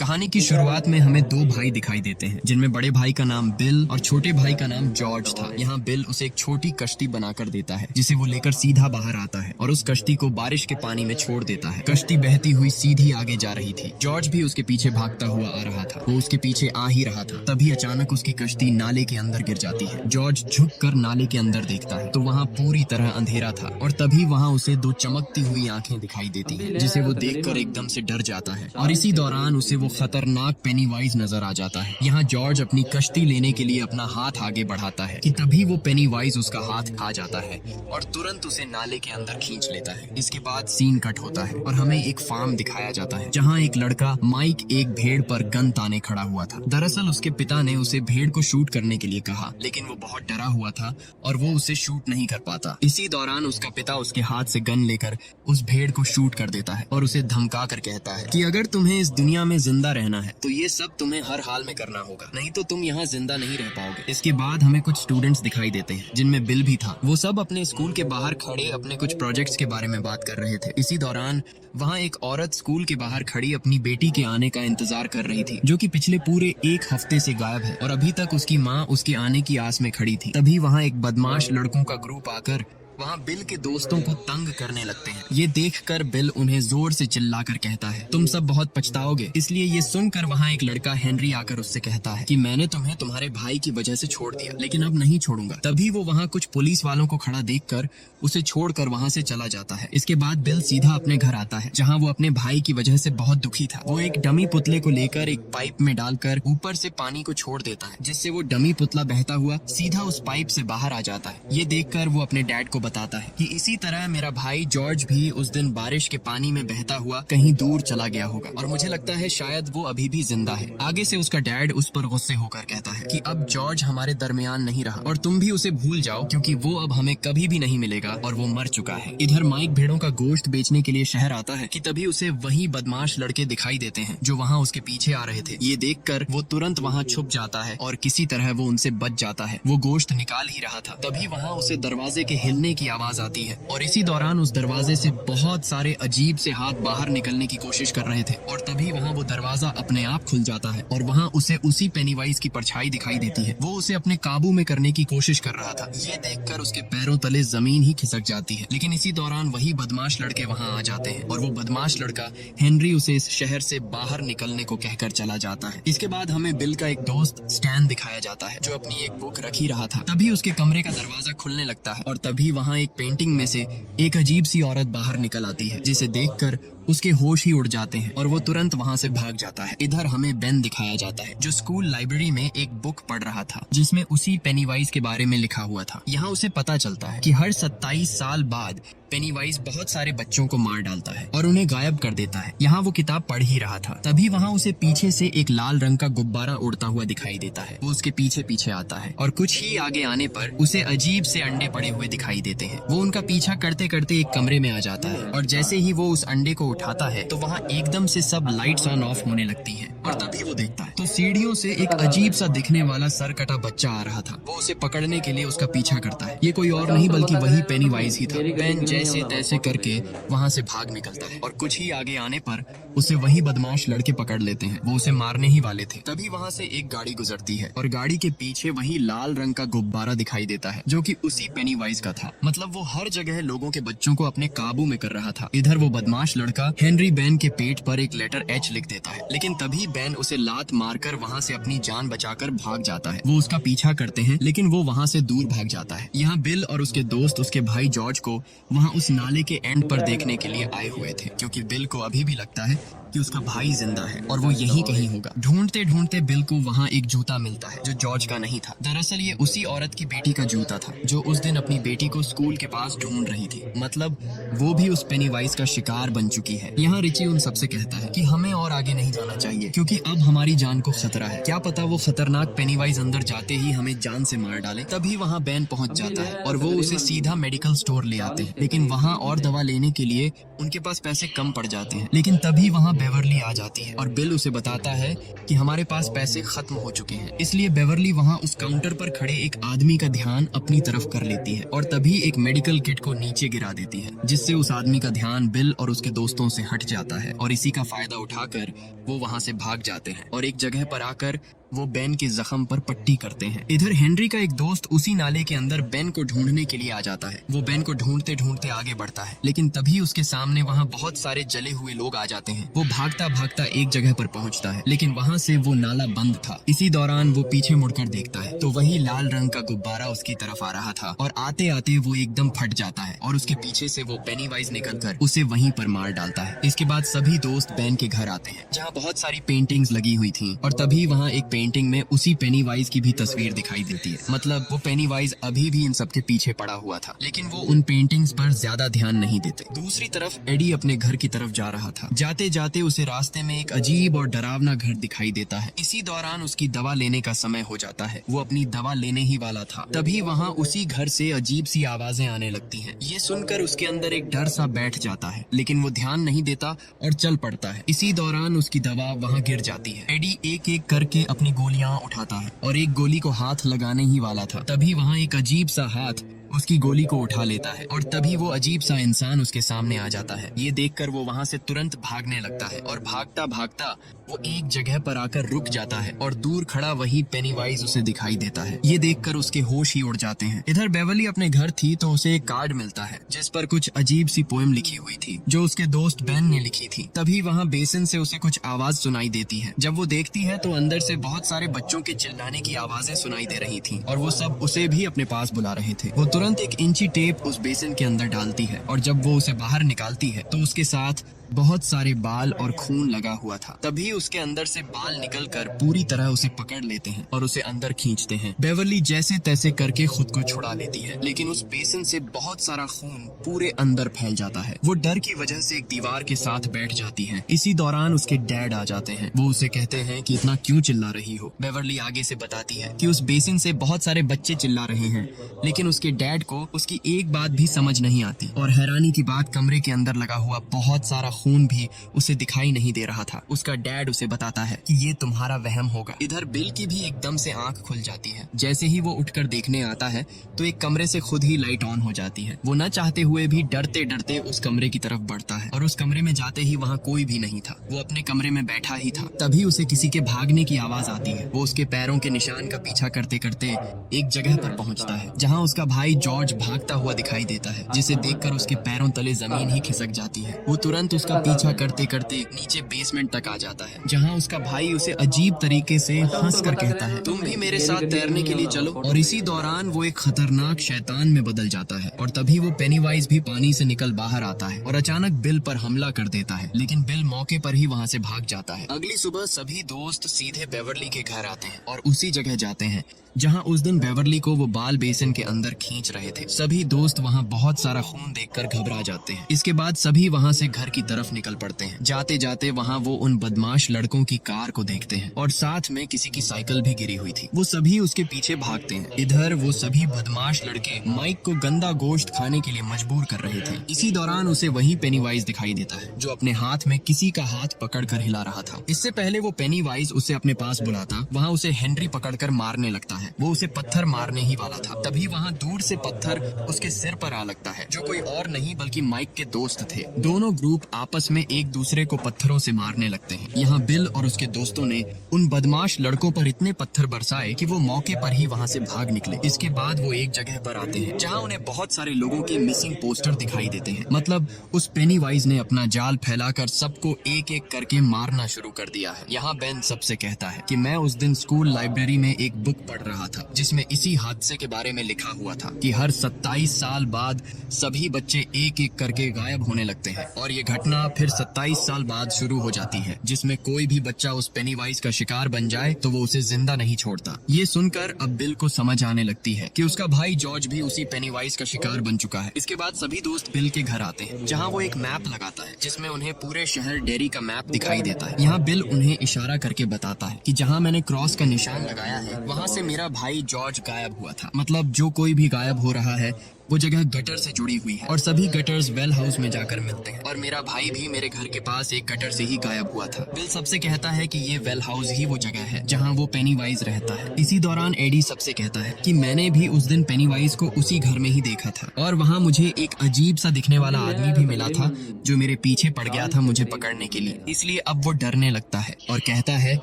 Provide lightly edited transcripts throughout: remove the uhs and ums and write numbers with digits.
कहानी की शुरुआत में हमें दो भाई दिखाई देते हैं, जिनमें बड़े भाई का नाम बिल और छोटे भाई का नाम जॉर्ज था। यहाँ बिल उसे एक छोटी कश्ती बनाकर देता है, जिसे वो लेकर सीधा बाहर आता है और उस कश्ती को बारिश के पानी में छोड़ देता है। कश्ती बहती हुई सीधी आगे जा रही थी। जॉर्ज भी उसके पीछे भागता हुआ आ रहा था। वो उसके पीछे आ ही रहा था, तभी अचानक उसकी कश्ती नाले के अंदर गिर जाती है। जॉर्ज झुक कर नाले के अंदर देखता है तो वहाँ पूरी तरह अंधेरा था और तभी वहाँ उसे दो चमकती हुई आंखें दिखाई देती हैं, जिसे वो देखकर एकदम से डर जाता है। और इसी दौरान उसे वो खतरनाक पेनीवाइज नजर आ जाता है। यहाँ जॉर्ज अपनी कश्ती लेने के लिए अपना हाथ आगे बढ़ाता है कि तभी वो पेनीवाइज उसका हाथ खा जाता है और तुरंत उसे नाले के अंदर खींच लेता है। इसके बाद सीन कट होता है और हमें एक फार्म दिखाया जाता है, जहाँ एक लड़का माइक एक भेड़ पर गन ताने खड़ा हुआ था। दरअसल उसके पिता ने उसे भेड़ को शूट करने के लिए कहा, लेकिन वो बहुत डरा हुआ था और वो उसे शूट नहीं कर पाता। इसी दौरान उसका पिता उसके हाथ से गन लेकर उस भेड़ को शूट कर देता है और उसे धमका कर कहता है कि अगर तुम्हें इस दुनिया में जिंदा रहना है तो ये सब तुम्हें हर हाल में करना होगा, नहीं तो तुम यहाँ जिंदा नहीं रह पाओगे। इसके बाद हमें कुछ स्टूडेंट्स दिखाई देते हैं, जिनमें बिल भी था। वो सब अपने स्कूल के बाहर खड़े अपने कुछ प्रोजेक्ट्स के बारे में बात कर रहे थे। इसी दौरान वहाँ एक औरत स्कूल के बाहर खड़ी अपनी बेटी के आने का इंतजार कर रही थी, जो कि पिछले पूरे एक हफ्ते से गायब है और अभी तक उसकी माँ उसके आने की आस में खड़ी थी। तभी वहाँ एक बदमाश लड़कों का ग्रुप आकर वहाँ बिल के दोस्तों को तंग करने लगते हैं। ये देखकर बिल उन्हें जोर से चिल्लाकर कहता है, तुम सब बहुत पछताओगे। इसलिए ये सुनकर वहाँ एक लड़का हेनरी आकर उससे कहता है कि मैंने तुम्हें तुम्हारे भाई की वजह से छोड़ दिया, लेकिन अब नहीं छोड़ूंगा। तभी वो वहाँ कुछ पुलिस वालों को खड़ा देखकर उसे छोड़कर वहाँ से चला जाता है। इसके बाद बिल सीधा अपने घर आता है, जहाँ वो अपने भाई की वजह से बहुत दुखी था। वो एक डमी पुतले को लेकर एक पाइप में डालकर ऊपर से पानी को छोड़ देता है, जिससे वो डमी पुतला बहता हुआ सीधा उस पाइप से बाहर आ जाता है। ये देखकर वो अपने डैड को बताता है कि इसी तरह मेरा भाई जॉर्ज भी उस दिन बारिश के पानी में बहता हुआ कहीं दूर चला गया होगा और मुझे लगता है शायद वो अभी भी जिंदा है। आगे से उसका डैड उस पर गुस्से होकर कहता है कि अब जॉर्ज हमारे दरमियान नहीं रहा और तुम भी उसे भूल जाओ, क्योंकि वो अब हमें कभी भी नहीं मिलेगा और वो मर चुका है। इधर माइक भेड़ों का गोश्त बेचने के लिए शहर आता है कि तभी उसे वही बदमाश लड़के दिखाई देते हैं जो वहाँ उसके पीछे आ रहे थे। ये देखकर वो तुरंत वहाँ छुप जाता है और किसी तरह वो उनसे बच जाता है। वो गोश्त निकाल ही रहा था, तभी वहाँ उसे दरवाजे के हिलने की आवाज आती है और इसी दौरान उस दरवाजे से बहुत सारे अजीब से हाथ बाहर निकलने की कोशिश कर रहे थे और तभी वहाँ वो दरवाजा अपने आप खुल जाता है और वहाँ उसे उसी पेनीवाइज की परछाई दिखाई देती है। वो उसे अपने काबू में करने की कोशिश कर रहा था। ये देखकर उसके पैरों तले जमीन ही खिसक जाती है, लेकिन इसी दौरान वही बदमाश लड़के वहाँ आ जाते हैं और वो बदमाश लड़का हेनरी उसे इस शहर से बाहर निकलने को कहकर चला जाता है। इसके बाद हमें बिल का एक दोस्त स्टैन दिखाया जाता है, जो अपनी एक बुक रख ही रहा था। तभी उसके कमरे का दरवाजा खुलने लगता है और तभी वहाँ एक पेंटिंग में से एक अजीब सी औरत बाहर निकल आती है, जिसे देखकर उसके होश ही उड़ जाते हैं और वो तुरंत वहाँ से भाग जाता है। इधर हमें बेन दिखाया जाता है, जो स्कूल लाइब्रेरी में एक बुक पढ़ रहा था, जिसमें उसी पेनीवाइज के बारे में लिखा हुआ था। यहाँ उसे पता चलता है कि हर 27 साल बाद पेनीवाइज बहुत सारे बच्चों को मार डालता है और उन्हें गायब कर देता है। यहाँ वो किताब पढ़ ही रहा था, तभी वहाँ उसे पीछे से एक लाल रंग का गुब्बारा उड़ता हुआ दिखाई देता है। वो उसके पीछे पीछे आता है और कुछ ही आगे आने पर उसे अजीब से अंडे पड़े हुए दिखाई देते हैं। वो उनका पीछा करते करते एक कमरे में आ जाता है और जैसे ही वो उस अंडे को उठाता है तो वहाँ एकदम से सब लाइट्स ऑन ऑफ होने लगती हैं और तभी वो देखता है तो सीढ़ियों से एक अजीब सा दिखने वाला सर कटा बच्चा आ रहा था। वो उसे पकड़ने के लिए उसका पीछा करता है। ये कोई और नहीं बल्कि वही पेनीवाइज ही था। बेन जैसे तैसे करके वहाँ से भाग निकलता है और कुछ ही आगे आने पर उसे वही बदमाश लड़के पकड़ लेते हैं। वो उसे मारने ही वाले थे। तभी वहाँ से एक गाड़ी गुजरती है और गाड़ी के पीछे वही लाल रंग का गुब्बारा दिखाई देता है, जो कि उसी पेनीवाइज का था। मतलब वो हर जगह लोगों के बच्चों को अपने काबू में कर रहा था। इधर वो बदमाश लड़का हेनरी बेन के पेट पर एक लेटर एच लिख देता है, लेकिन तभी बेन उसे लात मारकर वहाँ से अपनी जान बचाकर भाग जाता है। वो उसका पीछा करते हैं, लेकिन वो वहाँ से दूर भाग जाता है। यहाँ बिल और उसके दोस्त उसके भाई जॉर्ज को वहाँ उस नाले के एंड पर देखने के लिए आए हुए थे, क्योंकि बिल को अभी भी लगता है कि उसका भाई जिंदा है और वो यहीं कहीं होगा। ढूंढते ढूंढते बिल को वहाँ एक जूता मिलता है, जो जॉर्ज का नहीं था। दरअसल ये उसी औरत की बेटी का जूता था, जो उस दिन अपनी बेटी को स्कूल के पास ढूंढ रही थी। मतलब वो भी उस पेनीवाइज का शिकार बन चुकी है। यहाँ रिची उन सबसे कहता है कि हमें और आगे नहीं जाना चाहिए, क्योंकि अब हमारी जान को खतरा है। क्या पता वो खतरनाक पेनीवाइज अंदर जाते ही हमें जान से मार डाले। तभी वहाँ बेन पहुँच जाता है और वो उसे सीधा मेडिकल स्टोर ले आते हैं, लेकिन वहाँ और दवा लेने के लिए उनके पास पैसे कम पड़ जाते हैं। लेकिन तभी वहाँ बेवरली आ जाती है और बिल उसे बताता है कि हमारे पास पैसे खत्म हो चुके हैं। इसलिए बेवरली वहाँ उस काउंटर पर खड़े एक आदमी का ध्यान अपनी तरफ कर लेती है और तभी एक मेडिकल किट को नीचे गिरा देती है, जिससे उस आदमी का ध्यान बिल और उसके दोस्तों से हट जाता है और इसी का फायदा उठाकर वो वहाँ से भाग जाते हैं और एक जगह पर आकर वो बेन के जख्म पर पट्टी करते हैं। इधर हेनरी का एक दोस्त उसी नाले के अंदर बेन को ढूंढने के लिए आ जाता है। वो बेन को ढूंढते ढूंढते आगे बढ़ता है, लेकिन तभी उसके सामने वहाँ बहुत सारे जले हुए लोग आ जाते हैं। वो भागता भागता एक जगह पर पहुँचता है, लेकिन वहाँ से वो नाला बंद था। इसी दौरान वो पीछे मुड़कर देखता है तो वही लाल रंग का गुब्बारा उसकी तरफ आ रहा था और आते आते वो एकदम फट जाता है और उसके पीछे से वो पेनीवाइज निकलकर उसे वहीं पर मार डालता है। इसके बाद सभी दोस्त बेन के घर आते हैं, जहाँ बहुत सारी पेंटिंग्स लगी हुई थी और तभी वहाँ एक पेंटिंग में उसी पेनीवाइज की भी तस्वीर दिखाई देती है। मतलब वो पेनीवाइज अभी भी इन सबके पीछे पड़ा हुआ था, लेकिन वो उन पेंटिंग्स पर ज्यादा ध्यान नहीं देते। दूसरी तरफ एडी अपने घर की तरफ जा रहा था। जाते जाते उसे रास्ते में एक अजीब और डरावना घर दिखाई देता है। इसी दौरान उसकी दवा लेने का समय हो जाता है। वो अपनी दवा लेने ही वाला था, तभी वहाँ उसी घर से अजीब सी आवाजें आने लगती हैं। ये सुनकर उसके अंदर एक डर सा बैठ जाता है, लेकिन वो ध्यान नहीं देता और चल पड़ता है। इसी दौरान उसकी दवा वहाँ गिर जाती है। एडी एक एक करके अपनी गोलियां उठाता है और एक गोली को हाथ लगाने ही वाला था, तभी वहाँ एक अजीब सा हाथ उसकी गोली को उठा लेता है और तभी वो अजीब सा इंसान उसके सामने आ जाता है। ये देखकर वो वहाँ से तुरंत भागने लगता है और भागता भागता वो एक जगह पर आकर रुक जाता है और दूर खड़ा वही पेनीवाइज उसे दिखाई देता है। ये देखकर उसके होश ही उड़ जाते हैं। इधर बेवरली अपने घर थी तो उसे एक कार्ड मिलता है जिस पर कुछ अजीब सी पोएम लिखी हुई थी जो उसके दोस्त बेन ने लिखी थी। तभी वहाँ बेसिन से उसे कुछ आवाज सुनाई देती है। जब वो देखती है तो अंदर से बहुत सारे बच्चों के चिल्लाने की आवाजें सुनाई दे रही थी और वो सब उसे भी अपने पास बुला रहे थे। वो तुरंत एक इंची टेप उस बेसिन के अंदर डालती है और जब वो उसे बाहर निकालती है तो उसके साथ बहुत सारे बाल और खून लगा हुआ था। तभी उसके अंदर से बाल निकलकर पूरी तरह उसे पकड़ लेते हैं और उसे अंदर खींचते हैं। बेवरली जैसे तैसे करके खुद को छुड़ा लेती है, लेकिन उस बेसिन से बहुत सारा खून पूरे अंदर फैल जाता है। वो डर की वजह से एक दीवार के साथ बैठ जाती है। इसी दौरान उसके डैड आ जाते हैं। वो उसे कहते हैं कि इतना क्यों चिल्ला रही हो। बेवरली आगे से बताती है कि उस बेसिन से बहुत सारे बच्चे चिल्ला रहे हैं, लेकिन उसके डैड को उसकी एक बात भी समझ नहीं आती। और हैरानी की बात, कमरे के अंदर लगा हुआ बहुत सारा खून भी उसे दिखाई नहीं दे रहा था। उसका डैड उसे बताता है कि ये तुम्हारा वहम होगा। इधर बिल की भी एकदम से आंख खुल जाती है। जैसे ही वो उठकर देखने आता है तो एक कमरे से खुद ही लाइट ऑन हो जाती है। वो न चाहते हुए भी डरते डरते उस कमरे की तरफ बढ़ता है और उस कमरे में जाते ही वहाँ कोई भी नहीं था। वो अपने कमरे में बैठा ही था, तभी उसे किसी के भागने की आवाज आती है। वो उसके पैरों के निशान का पीछा करते करते एक जगह पर पहुँचता है जहाँ उसका भाई जॉर्ज भागता हुआ दिखाई देता है, जिसे देखकर उसके पैरों तले जमीन ही खिसक जाती है। वो तुरंत उसका पीछा करते करते नीचे बेसमेंट तक आ जाता है, जहाँ उसका भाई उसे अजीब तरीके से हंसकर कहता है, तुम भी मेरे साथ तैरने के लिए चलो। और इसी दौरान वो एक खतरनाक शैतान में बदल जाता है और तभी वो पेनीवाइज भी पानी से निकल बाहर आता है और अचानक बिल पर हमला कर देता है, लेकिन बिल मौके पर ही वहाँ से भाग जाता है। अगली सुबह सभी दोस्त सीधे बेवरली के घर आते हैं और उसी जगह जाते हैं जहाँ उस दिन बेवरली को वो बाल बेसिन के अंदर खींच रहे थे। सभी दोस्त वहाँ बहुत सारा खून देखकर घबरा जाते हैं। इसके बाद सभी वहाँ से घर की तरफ निकल पड़ते हैं। जाते जाते वहाँ वो उन बदमाश लड़कों की कार को देखते हैं और साथ में किसी की साइकिल भी गिरी हुई थी। वो सभी उसके पीछे भागते हैं। इधर वो सभी बदमाश लड़के माइक को गंदा गोश्त खाने के लिए मजबूर कर रहे थे। इसी दौरान उसे वही पेनीवाइज दिखाई देता है जो अपने हाथ में किसी का हाथ पकड़ कर हिला रहा था। इससे पहले वो पेनीवाइज उसे अपने पास बुलाता, वहाँ उसे हेनरी पकड़कर मारने लगता है। वो उसे पत्थर मारने ही वाला था, तभी वहाँ दूर से पत्थर उसके सिर पर आ लगता है, जो कोई और नहीं बल्कि माइक के दोस्त थे। दोनों ग्रुप आपस में एक दूसरे को पत्थरों से मारने लगते हैं। यहाँ बिल और उसके दोस्तों ने उन बदमाश लड़कों पर इतने पत्थर बरसाए कि वो मौके पर ही वहाँ से भाग निकले। इसके बाद वो एक जगह पर आते हैं जहाँ उन्हें बहुत सारे लोगों के मिसिंग पोस्टर दिखाई देते हैं। मतलब उस पेनीवाइज ने अपना जाल फैलाकर सबको एक एक करके मारना शुरू कर दिया है। यहाँ बेन सबसे कहता है कि मैं उस दिन स्कूल लाइब्रेरी में एक बुक पढ़ रहा था जिसमें इसी हादसे के बारे में लिखा हुआ था कि हर 27 साल बाद सभी बच्चे एक एक करके गायब होने लगते हैं और ये घटना फिर 27 साल बाद शुरू हो जाती है, जिसमें कोई भी बच्चा उस पेनीवाइज का शिकार बन जाए तो वो उसे जिंदा नहीं छोड़ता। ये सुनकर अब बिल को समझ आने लगती है कि उसका भाई जॉर्ज भी उसी पेनीवाइज का शिकार बन चुका है। इसके बाद सभी दोस्त बिल के घर आते हैं जहाँ वो एक मैप लगाता है जिसमें उन्हें पूरे शहर डेरी का मैप दिखाई देता है। यहाँ बिल उन्हें इशारा करके बताता है कि जहाँ मैंने क्रॉस का निशान लगाया है वहाँ से मेरा भाई जॉर्ज गायब हुआ था। मतलब जो कोई भी गायब हो रहा है वो जगह गटर से जुड़ी हुई है और सभी गटर्स वेल हाउस में जाकर मिलते हैं। और मेरा भाई भी मेरे घर के पास एक गटर से ही गायब हुआ था। बिल सबसे कहता है कि ये वेल हाउस ही वो जगह है जहाँ वो पेनीवाइज रहता है। इसी दौरान एडी सबसे कहता है कि मैंने भी उस दिन पेनीवाइज को उसी घर में ही देखा था और वहाँ मुझे एक अजीब सा दिखने वाला आदमी भी मिला था जो मेरे पीछे पड़ गया था मुझे पकड़ने के लिए। इसलिए अब वो डरने लगता है और कहता है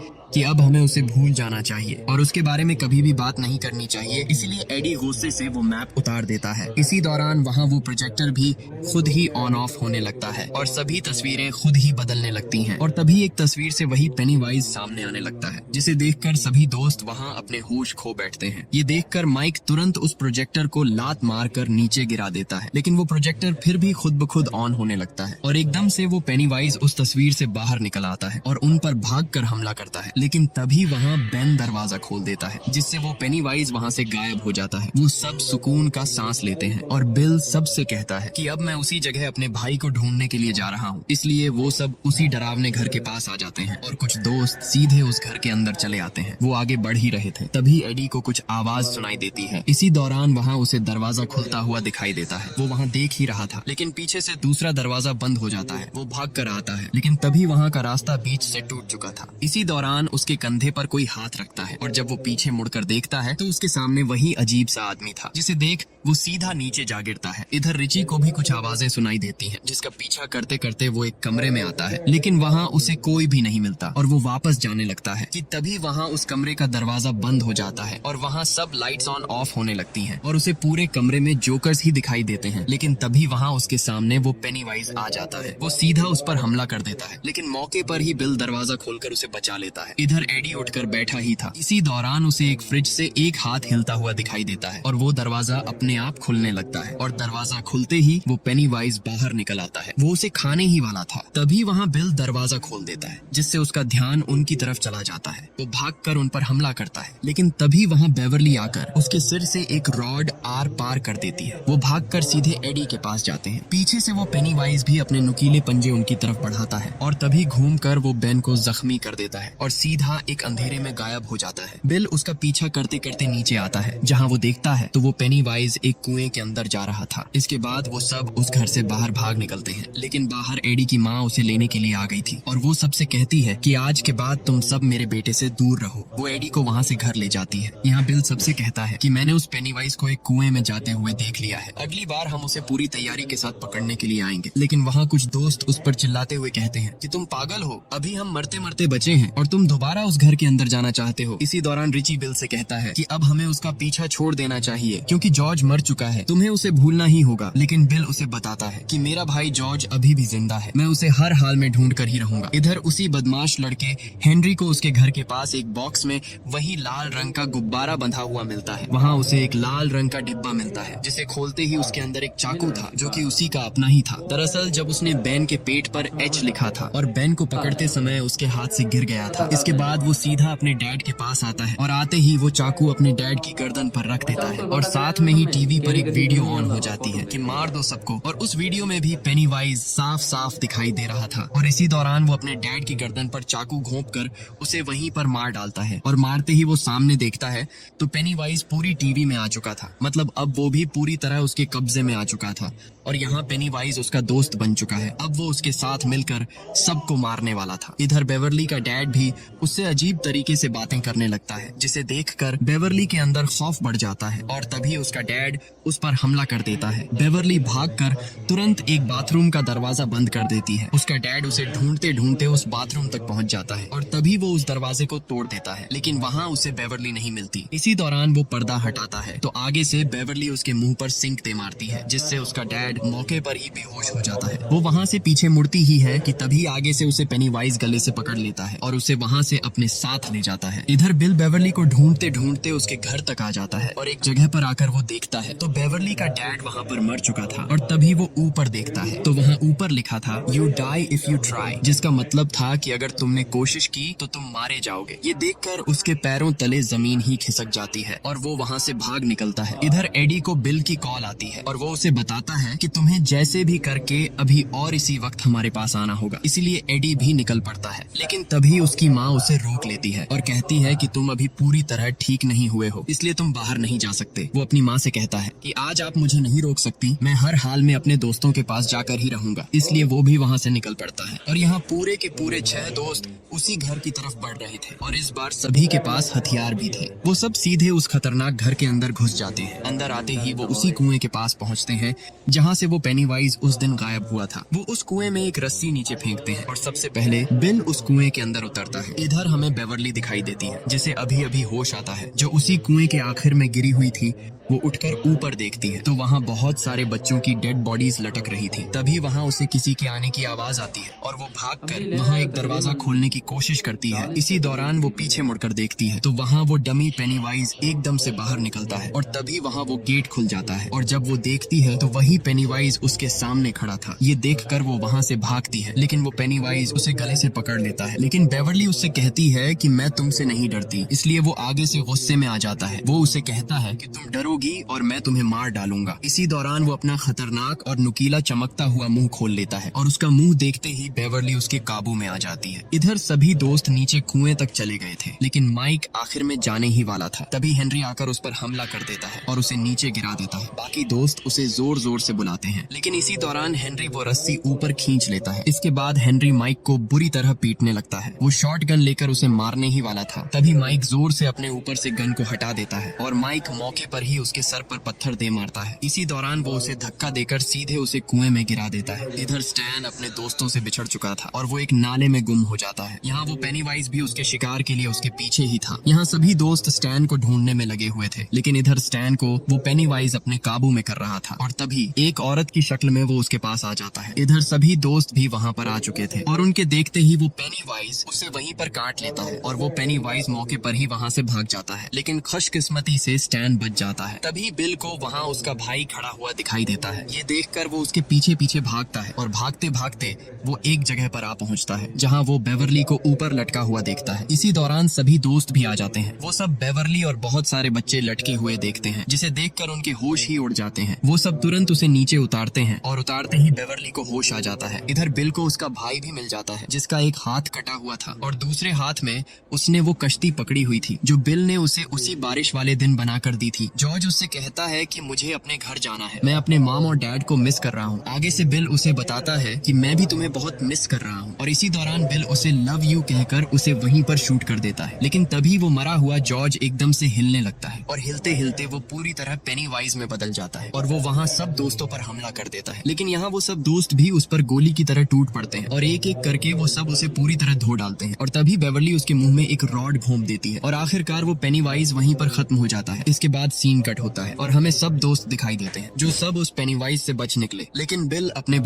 कि अब हमें उसे भूल जाना चाहिए और उसके बारे में कभी भी बात नहीं करनी चाहिए। इसलिए एडी गुस्से से वो मैप उतार देता है। इसी दौरान वहाँ वो प्रोजेक्टर भी खुद ही ऑन ऑफ होने लगता है और सभी तस्वीरें खुद ही बदलने लगती हैं। और तभी एक तस्वीर से वही पेनीवाइज सामने आने लगता है, जिसे देखकर सभी दोस्त वहाँ अपने होश खो बैठते हैं। ये देखकर माइक तुरंत उस प्रोजेक्टर को लात मारकर नीचे गिरा देता है, लेकिन वो प्रोजेक्टर फिर भी खुद ब खुद ऑन होने लगता है और एकदम से वो पेनीवाइज उस तस्वीर से बाहर निकल आता है और उन पर भागकर हमला करता है। लेकिन तभी वहाँ बेन दरवाजा खोल देता है, जिससे वो पेनीवाइज वहाँ से गायब हो जाता है। वो सब सुकून का सांस लेते हैं और बिल सबसे कहता है कि अब मैं उसी जगह अपने भाई को ढूंढने के लिए जा रहा हूँ। इसलिए वो सब उसी डरावने घर के पास आ जाते हैं और कुछ दोस्त सीधे उस घर के अंदर चले आते हैं। वो आगे बढ़ ही रहे थे, तभी एडी को कुछ आवाज सुनाई देती है। इसी दौरान वहाँ उसे दरवाजा खुलता हुआ दिखाई देता है। वो वहाँ देख ही रहा था, लेकिन पीछे से दूसरा दरवाजा बंद हो जाता है। वो भाग कर आता है, लेकिन तभी वहाँ का रास्ता बीच से टूट चुका था। इसी दौरान उसके कंधे पर कोई हाथ रखता है और जब वो पीछे मुड़कर देखता है तो उसके सामने वही अजीब सा आदमी था, जिसे देख वो सीधा नीचे जा गिरता है। इधर रिची को भी कुछ आवाजें सुनाई देती हैं, जिसका पीछा करते करते वो एक कमरे में आता है, लेकिन वहाँ उसे कोई भी नहीं मिलता और वो वापस जाने लगता है कि तभी वहाँ उस कमरे का दरवाजा बंद हो जाता है और वहाँ सब लाइट्स ऑन ऑफ होने लगती हैं और उसे पूरे कमरे में जोकर्स ही दिखाई देते हैं। लेकिन तभी वहाँ उसके सामने वो पेनीवाइज आ जाता है। वो सीधा उस पर हमला कर देता है, लेकिन मौके पर ही बिल दरवाजा खोलकर उसे बचा लेता है। इधर एडी उठकर बैठा ही था। इसी दौरान उसे एक फ्रिज से एक हाथ हिलता हुआ दिखाई देता है और वो दरवाजा अपने आप खुलने लगता है और दरवाजा खुलते ही वो पेनीवाइज बाहर निकल आता है। वो उसे खाने ही वाला था। तभी वहाँ बिल दरवाजा खोल देता है, जिससे उसका ध्यान उनकी तरफ चला जाता है। वो भागकर उन पर हमला करता है, लेकिन तभी वहाँ बेवरली आकर उसके सिर से एक रॉड आर पार कर देती है। वो भागकर सीधे एडी के पास जाते हैं। पीछे से वो पेनीवाइज भी अपने नुकीले पंजे उनकी तरफ बढ़ाता है और तभी घूमकर वो बेन को जख्मी कर देता है और सीधा एक अंधेरे में गायब हो जाता है। बिल उसका पीछा करते करते नीचे आता है। जहाँ वो देखता है तो वो पेनीवाइज एक कुएं के अंदर जा रहा था। इसके बाद वो सब उस घर से बाहर भाग निकलते हैं, लेकिन बाहर एडी की माँ उसे लेने के लिए आ गई थी और वो सबसे कहती है कि आज के बाद तुम सब मेरे बेटे से दूर रहो। वो एडी को वहाँ से घर ले जाती है। यहाँ बिल सबसे कहता है कि मैंने उस पेनीवाइज को एक कुएं में जाते हुए देख लिया है। अगली बार हम उसे पूरी तैयारी के साथ पकड़ने के लिए आएंगे। लेकिन वहाँ कुछ दोस्त उस पर चिल्लाते हुए कहते हैं कि तुम पागल हो, अभी हम मरते मरते बचे हैं और तुम दोबारा उस घर के अंदर जाना चाहते हो। इसी दौरान रिची बिल से कहता है कि अब हमें उसका पीछा छोड़ देना चाहिए क्योंकि जॉर्ज मर चुका है, तुम्हें उसे भूलना ही होगा। लेकिन बिल उसे बताता है कि मेरा भाई जॉर्ज अभी भी जिंदा है, मैं उसे हर हाल में ढूंढ कर ही रहूंगा। इधर उसी बदमाश लड़के हेनरी को उसके घर के पास एक बॉक्स में वही लाल रंग का गुब्बारा बंधा हुआ मिलता है। वहाँ उसे एक लाल रंग का डिब्बा मिलता है, जिसे खोलते ही उसके अंदर एक चाकू था जो कि उसी का अपना ही था। दरअसल जब उसने बेन के पेट पर एच लिखा था और बेन को पकड़ते समय उसके हाथ से गिर गया था। इसके बाद वो सीधा अपने डैड के पास आता है और आते ही वो चाकू अपने डैड की गर्दन पर रख देता है और साथ में ही टीवी पर एक वीडियो ऑन हो जाती है कि मार दो सबको। और उस वीडियो में भी पेनीवाइज साफ साफ दिखाई दे रहा था और इसी दौरान वो अपने डैड की गर्दन पर चाकू घोंपकर उसे वहीं पर मार डालता है और मारते ही वो सामने देखता है तो पेनीवाइज पूरी टीवी में आ चुका था। मतलब अब वो भी पूरी तरह उसके कब्जे में आ चुका था और यहाँ पेनीवाइज उसका दोस्त बन चुका है। अब वो उसके साथ मिलकर सबको मारने वाला था। इधर बेवरली का डैड भी उससे अजीब तरीके से बातें करने लगता है, जिसे देखकर बेवरली के अंदर खौफ बढ़ जाता है और तभी उसका डैड उस पर हमला कर देता है। बेवरली भागकर तुरंत एक बाथरूम का दरवाजा बंद कर देती है। उसका डैड उसे ढूंढते ढूंढते उस बाथरूम तक पहुंच जाता है और तभी वो उस दरवाजे को तोड़ देता है, लेकिन वहाँ उसे बेवरली नहीं मिलती। इसी दौरान वो पर्दा हटाता है तो आगे से बेवरली उसके मुंह पर सिंक दे मारती है, जिससे उसका डैड मौके पर ही बेहोश हो जाता है। वो वहाँ से पीछे मुड़ती ही है कि तभी आगे से उसे पेनीवाइज गले से पकड़ लेता है और उसे वहाँ से अपने साथ ले जाता है। इधर बिल बेवरली को ढूंढते ढूंढते उसके घर तक आ जाता है और एक जगह पर आकर वो देखता है तो बेवरली का डैड वहाँ पर मर चुका था और तभी वो ऊपर देखता है तो वहाँ ऊपर लिखा था you die if you try, जिसका मतलब था कि अगर तुमने कोशिश की तो तुम मारे जाओगे। ये देखकर उसके पैरों तले जमीन ही खिसक जाती है और वो वहाँ से भाग निकलता है। इधर एडी को बिल की कॉल आती है और वो उसे बताता है कि तुम्हें जैसे भी करके अभी और इसी वक्त हमारे पास आना होगा। इसीलिए एडी भी निकल पड़ता है, लेकिन तभी उसकी माँ उसे रोक लेती है और कहती है कि तुम अभी पूरी तरह ठीक नहीं हुए हो, इसलिए तुम बाहर नहीं जा सकते। वो अपनी माँ से कहता है कि आज आप मुझे नहीं रोक सकती, मैं हर हाल में अपने दोस्तों के पास जाकर ही रहूंगा। इसलिए वो भी वहाँ से निकल पड़ता है और यहाँ पूरे के पूरे 6 दोस्त उसी घर की तरफ बढ़ रहे थे और इस बार सभी के पास हथियार भी थे। वो सब सीधे उस खतरनाक घर के अंदर घुस जाते हैं। अंदर आते ही वो उसी कुएं के पास पहुंचते हैं जहाँ से वो पेनीवाइज उस दिन गायब हुआ था। वो उस कुएं में एक रस्सी नीचे फेंकते हैं और सबसे पहले बिल उस कुएं के अंदर उतरता है। इधर हमें बेवर्ली दिखाई देती है जिसे अभी अभी होश आता है, जो उसी कुएं के आखिर में गिरी हुई थी। वो उठकर ऊपर देखती है तो वहाँ बहुत सारे बच्चों की डेड बॉडीज लटक रही थी। तभी वहाँ उसे किसी के आने की आवाज आती है और वो भागकर वहाँ एक दरवाजा खोलने की कोशिश करती है। इसी दौरान वो पीछे मुड़कर देखती है तो वहाँ वो डमी पेनीवाइज एकदम से बाहर निकलता है और तभी वहाँ वो गेट खुल जाता है और जब वो देखती है तो वही पेनीवाइज उसके सामने खड़ा था। ये देखकर वो वहाँ से भागती है, लेकिन वो पेनीवाइज उसे गले से पकड़ लेता है। लेकिन बेवर्ली उससे कहती है कि मैं तुमसे नहीं डरती, इसलिए वो आगे से गुस्से में आ जाता है। वो उसे कहता है कि तुम डरोगी और मैं तुम्हें मार डालूंगा। इसी दौरान वो अपना खतरनाक और नुकीला चमकता हुआ मुंह खोल लेता है और उसका मुंह देखते ही बेवर्ली उसके काबू में आ जाती है। इधर सभी दोस्त नीचे कुएं तक चले गए थे, लेकिन माइक आखिर में जाने ही वाला था। तभी हेनरी आकर उस पर हमला कर देता है और उसे नीचे गिरा देता है। बाकी दोस्त उसे जोर जोर से बुलाते हैं, लेकिन इसी दौरान हेनरी वो रस्सी ऊपर खींच लेता है। इसके बाद हेनरी माइक को बुरी तरह पीटने लगता है। वो शॉर्ट गन लेकर उसे मारने ही वाला था। तभी माइक जोर से अपने ऊपर से गन को हटा देता है और माइक मौके पर ही उसके सर पर पत्थर दे मारता है। इसी दौरान वो उसे धक्का देकर सीधे उसे कुएं में गिरा देता है। इधर स्टैन अपने दोस्तों से बिछड़ चुका था और वो एक नाले में गुम हो जाता है। यहाँ वो पेनीवाइज भी उसके शिकार के लिए उसके पीछे ही था। यहाँ सभी दोस्त स्टैन को ढूंढने में लगे हुए थे, लेकिन इधर स्टैन को वो पेनीवाइज अपने काबू में कर रहा था और तभी एक औरत की शक्ल में वो उसके पास आ जाता है। इधर सभी दोस्त भी वहाँ पर आ चुके थे और उनके देखते ही वो पेनीवाइज उसे वहीं पर काट लेता है और वो पेनीवाइज मौके पर ही वहाँ से भाग जाता है, लेकिन खुशकिस्मती से स्टैन बच जाता है। तभी बिल को वहाँ उसका भाई खड़ा हुआ दिखाई देता है। ये देखकर वो उसके पीछे पीछे भागता है और भागते भागते वो एक जगह पर आ पहुँचता है जहाँ वो बेवर्ली को ऊपर लटका हुआ देखता है। इसी दौरान सभी दोस्त भी आ जाते हैं। वो सब बेवर्ली और बहुत सारे बच्चे लटके हुए देखते हैं, जिसे देखकर उनके होश ही उड़ जाते हैं। वो सब तुरंत उसे नीचे उतारते हैं और उतारते ही बेवर्ली को होश आ जाता है। इधर बिल को उसका भाई भी मिल जाता है, जिसका एक हाथ कटा हुआ था और दूसरे हाथ में उसने वो कश्ती पकड़ी हुई थी जो बिल ने उसे उसी बारिश वाले दिन बनाकर दी थी। जॉर्ज उससे कहता है कि मुझे अपने घर जाना है, मैं अपने मॉम और डैड को मिस कर रहा हूँ। आगे से बिल उसे बताता है कि मैं भी तुम्हें बहुत मिस कर रहा हूँ और इसी दौरान बिल उसे लव यू कहकर उसे वहीं पर शूट कर देता है। लेकिन तभी वो मरा हुआ जॉर्ज एकदम से हिलने लगता है और हिलते हिलते वो पूरी तरह पेनीवाइज में बदल जाता है और वो वहाँ सब दोस्तों पर हमला कर देता है। लेकिन यहाँ वो सब दोस्त भी उस पर गोली की तरह टूट पड़ते हैं और एक एक करके वो सब उसे पूरी तरह धो डालते हैं और तभी बेवर्ली उसके मुंह में एक रॉड घोंप देती है और आखिरकार वो पेनीवाइज वहीं पर खत्म हो जाता है। इसके बाद सीन कट होता है और हमें सब दोस्त दिखाई देते हैं जो सब उस पेनीवाइज से बच निकले, लेकिन बिल अपने